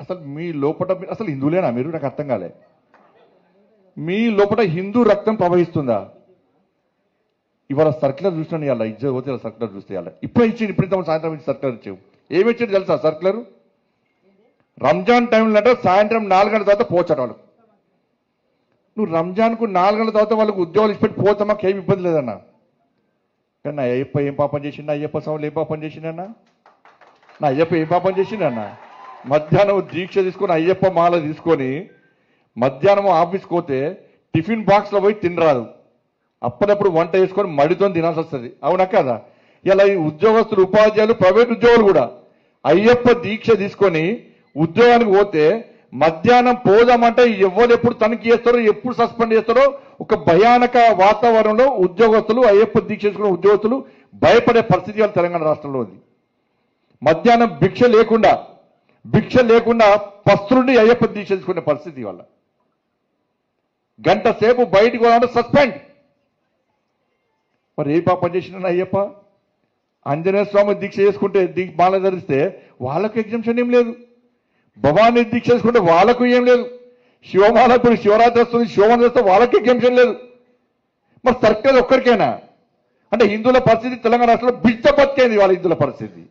అసలు మీ లోపల అసలు హిందువులేనా మీరు? నాకు అర్థం కాలే. మీ లోపల హిందూ రక్తం ప్రవహిస్తుందా? ఇవాళ సర్క్యులర్ చూసినాను, ఇవాళ ఇజ్జత్ పోతే సర్క్యులర్ చూస్తే ఇవాళ ఇప్పుడే ఇచ్చింది, ఇప్పుడు ఇంత సాయంత్రం ఇచ్చి సర్క్యులర్ ఇచ్చావు. ఏమి ఇచ్చింది తెలుసా సర్క్యులర్? రంజాన్ టైంలో అంటే సాయంత్రం 4 గంటల తర్వాత పోచట వాళ్ళు. నువ్వు రంజాన్కు 4 గంటల తర్వాత వాళ్ళకు ఉద్యోగాలు ఇచ్చిపెట్టి పోతే మాకు ఏమి ఇబ్బంది లేదన్నా. కానీ నా అయ్యప్ప ఏం పాపం చేసిండు? అయ్యప్ప స్వాములు ఏం పాపం చేసిండన్నా? నా అయ్యప్ప ఏం పాపం చేసిండన్నా? మధ్యాహ్నం దీక్ష తీసుకొని అయ్యప్ప మాల తీసుకొని మధ్యాహ్నం ఆఫీస్కి పోతే టిఫిన్ బాక్స్లో పోయి తినరాదు, అప్పుడప్పుడు వంట వేసుకొని మడితో తినాల్సి వస్తుంది. అవునా కదా? ఇలా ఈ ఉద్యోగస్తులు, ఉపాధ్యాయులు, ప్రైవేట్ ఉద్యోగులు కూడా అయ్యప్ప దీక్ష తీసుకొని ఉద్యోగానికి పోతే మధ్యాహ్నం పోదామంటే ఎవరు ఎప్పుడు తనిఖీ చేస్తారో, ఎప్పుడు సస్పెండ్ చేస్తారో ఒక భయానక వాతావరణంలో ఉద్యోగస్తులు, అయ్యప్ప దీక్ష చేసుకున్న ఉద్యోగస్తులు భయపడే పరిస్థితి వాళ్ళ తెలంగాణ రాష్ట్రంలో ఉంది. మధ్యాహ్నం భిక్ష లేకుండా పస్తులుండి అయ్యప్ప దీక్ష చేసుకునే పరిస్థితి వల్ల గంట సేపు బయటకు పోవాలంటే సస్పెండ్. మరి ఏ పాపం చేసిన అయ్యప్ప? ఆంజనేయ స్వామి దీక్ష చేసుకుంటే మాల ధరిస్తే వాళ్ళకు ఎగ్జామ్షన్ ఏం లేదు, భవానీ దీక్ష చేసుకుంటే వాళ్ళకు ఏం లేదు, శివమాల ఇప్పుడు శివరాత్రి వస్తుంది, శివమాల చేస్తే వాళ్ళకి ఎగ్జామ్షన్ లేదు. మరి సర్కార్ ఒక్కరికైనా అంటే హిందువుల పరిస్థితి తెలంగాణ రాష్ట్రంలో బిడ్డ బతికేది వాళ్ళ హిందువుల పరిస్థితి.